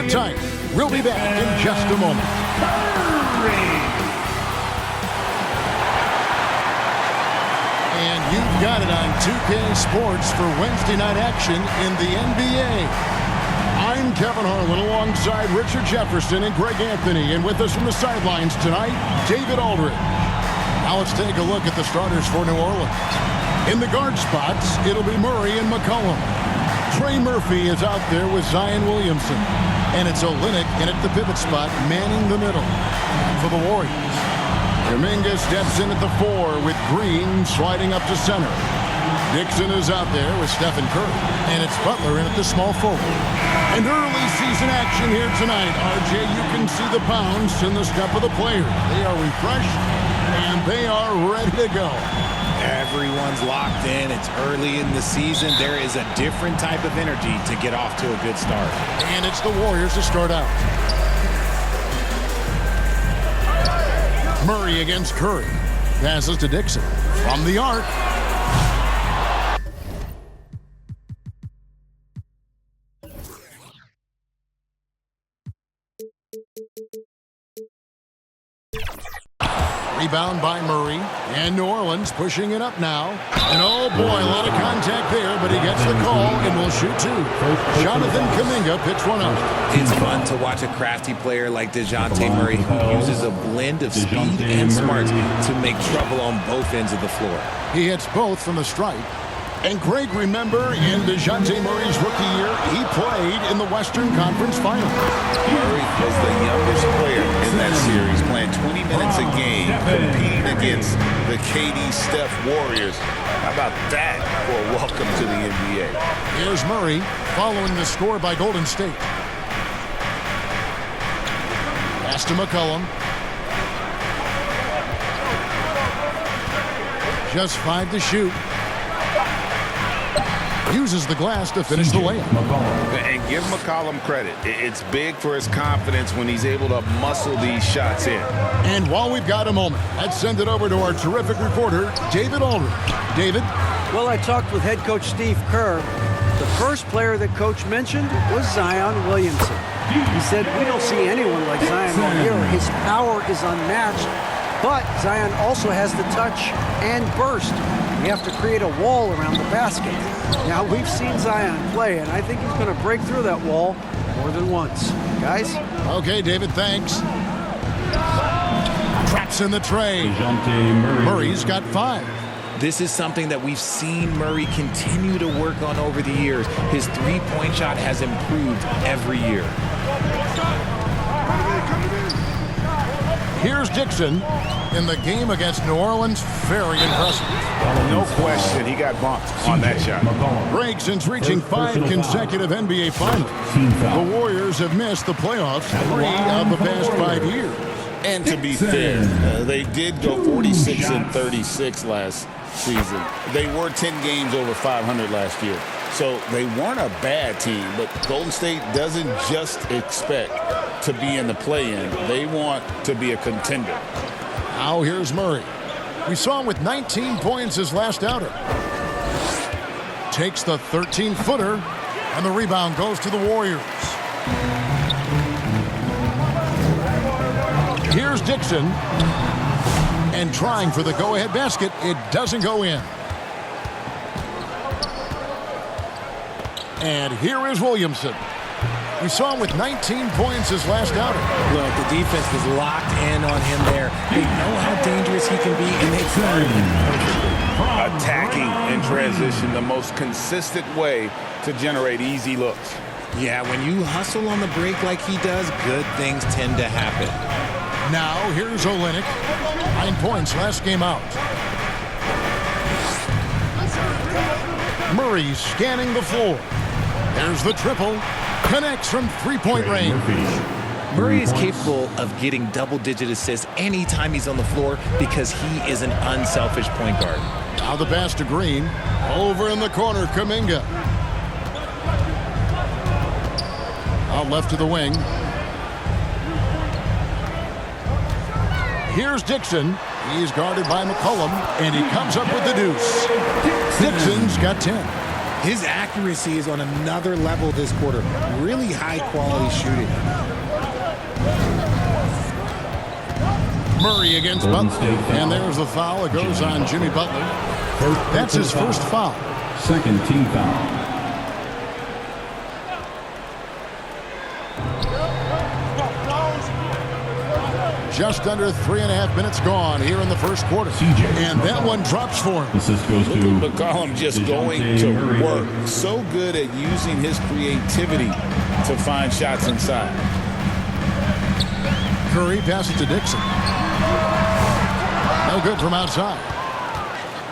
Sit tight. We'll be back in just a moment. And you've got it on 2K Sports for Wednesday night action in the NBA. I'm Kevin Harlan alongside Richard Jefferson and Greg Anthony. And with us from the sidelines tonight, David Aldridge. Now let's take a look at the starters for New Orleans. In the guard spots, it'll be Murray and McCollum. Trey Murphy is out there with Zion Williamson. And it's Olynyk in at the pivot spot, manning the middle. For the Warriors, Kuminga steps in at the 4 with Green sliding up to center. Dixon is out there with Stephen Curry. And it's Butler in at the small forward. And early season action here tonight. RJ, you can see the bounce in the step of the players. They are refreshed and they are ready to go. Everyone's locked in. It's early in the season. There is a different type of energy to get off to a good start. And it's the Warriors to start out. Murray against Curry. Passes to Dixon. From the arc. Rebound by Murray. And New Orleans pushing it up now. And oh boy, a lot of contact there, but he gets the call and will shoot two. Jonathan Kuminga picks one up. It's fun to watch a crafty player like DeJounte Murray who uses a blend of speed and smarts to make trouble on both ends of the floor. He hits both from the stripe. And Greg, remember, in DeJounte Murray's rookie year, he played in the Western Conference Final. Murray was the youngest player in that series, playing 20 minutes a game, competing against the KD-Steph Warriors. How about that for a welcome to the NBA? Here's Murray following the score by Golden State. Pass to McCollum. Just 5 to shoot. Uses the glass to finish the layup. And give McCollum credit. It's big for his confidence when he's able to muscle these shots in. And while we've got a moment, let's send it over to our terrific reporter, David Aldridge. David? Well, I talked with head coach Steve Kerr. The first player that coach mentioned was Zion Williamson. He said, we don't see anyone like Zion all year. His power is unmatched, but Zion also has the touch and burst. We have to create a wall around the basket. Now, we've seen Zion play, and I think he's going to break through that wall more than once. Guys? Okay, David, thanks. Traps in the tray. Murray's got 5. This is something that we've seen Murray continue to work on over the years. His three-point shot has improved every year. Here's Dixon in the game against New Orleans. Very impressive. No question, he got bumped on that shot. Greg, since reaching 5 consecutive NBA Finals, the Warriors have missed the playoffs 3 of the past 5 years. And to be fair, they did go 46-36 last season. They were 10 games over 500 last year. So they weren't a bad team, but Golden State doesn't just expect to be in the play-in. They want to be a contender. Now here's Murray. We saw him with 19 points his last outer. Takes the 13-footer, and the rebound goes to the Warriors. Here's Dixon. And trying for the go-ahead basket. It doesn't go in. And here is Williamson. We saw him with 19 points his last outing. Look, the defense was locked in on him there. They know how dangerous he can be, and they guarded him perfectly. Attacking in transition, the most consistent way to generate easy looks. Yeah, when you hustle on the break like he does, good things tend to happen. Now, here's Olynyk. 9 points last game out. Murray scanning the floor. There's the triple. Connects from three-point range. Murray is capable of getting double-digit assists anytime he's on the floor because he is an unselfish point guard. Now the pass to Green. Over in the corner, Kuminga. Out left to the wing. Here's Dixon. He's guarded by McCollum, and he comes up with the deuce. Dixon's got 10. His accuracy is on another level this quarter. Really high-quality shooting. Murray against Butler. And there's the foul. It goes on Jimmy Butler. That's his first foul. Second team foul. Just under 3.5 minutes gone here in the first quarter. And that one drops for him. Assist goes to McCollum just going to work. So good at using his creativity to find shots inside. Curry passes to Dixon. No good from outside.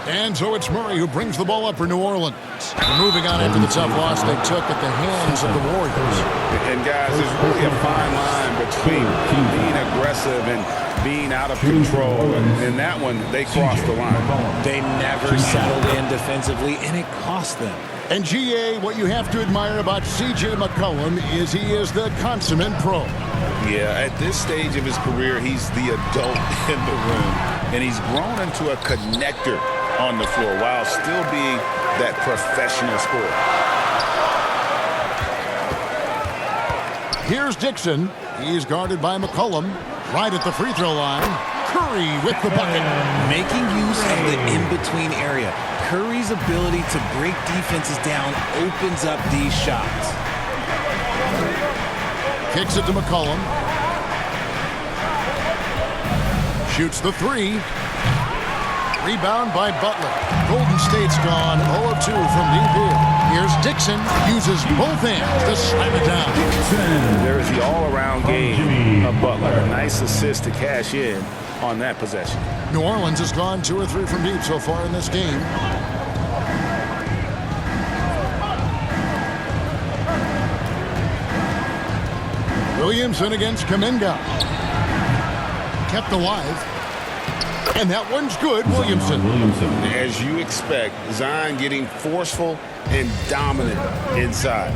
And so it's Murray who brings the ball up for New Orleans. They're moving on after the tough loss they took at the hands of the Warriors. And guys, there's really a fine line between being aggressive and being out of control. And that one, they crossed the line. They never settled in defensively, and it cost them. And GA, what you have to admire about C.J. McCollum is he is the consummate pro. Yeah, at this stage of his career, he's the adult in the room. And he's grown into a connector on the floor while still being that professional scorer. Here's Dixon. He's guarded by McCollum. Right at the free throw line. Curry with the bucket. Making use of the in-between area. Curry's ability to break defenses down opens up these shots. Kicks it to McCollum. Shoots the three. Rebound by Butler. Golden State's gone 0-2 from deep here. Here's Dixon. Uses both hands to slam it down. There is the all-around game of Butler. A nice assist to cash in on that possession. New Orleans has gone 2 or 3 from deep so far in this game. Williamson against Kuminga. Kept alive. And that one's good, Williamson. As you expect, Zion getting forceful and dominant inside.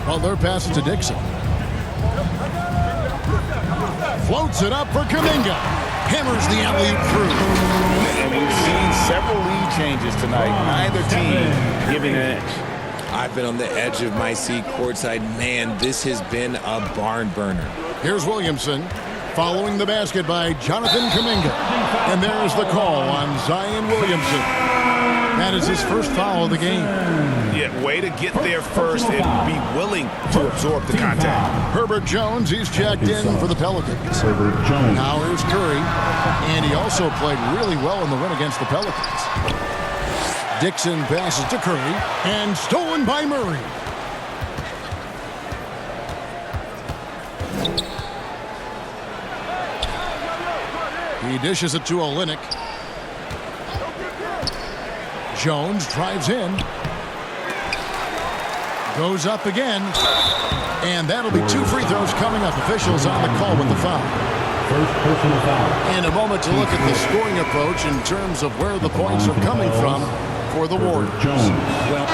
Butler passes to Dixon. Floats it up for Kuminga. Hammers the alley-oop through. And we've seen several lead changes tonight. Neither team giving an edge. I've been on the edge of my seat courtside. Man, this has been a barn burner. Here's Williamson. Following the basket by Jonathan Kuminga. And there's the call on Zion Williamson. That is his first foul of the game. Yeah, way to get there first and be willing to absorb the contact. Herbert Jones, he's checked in for the Pelicans. Herbert Jones. Now here's Curry. And he also played really well in the win against the Pelicans. Dixon passes to Curry. And stolen by Murray. He dishes it to Olynyk. Jones drives in. Goes up again. And that'll be 2 free throws coming up. Officials on the call with the foul. First personal foul. And a moment to look at the scoring approach in terms of where the points are coming from for the Warriors. Jones. Well,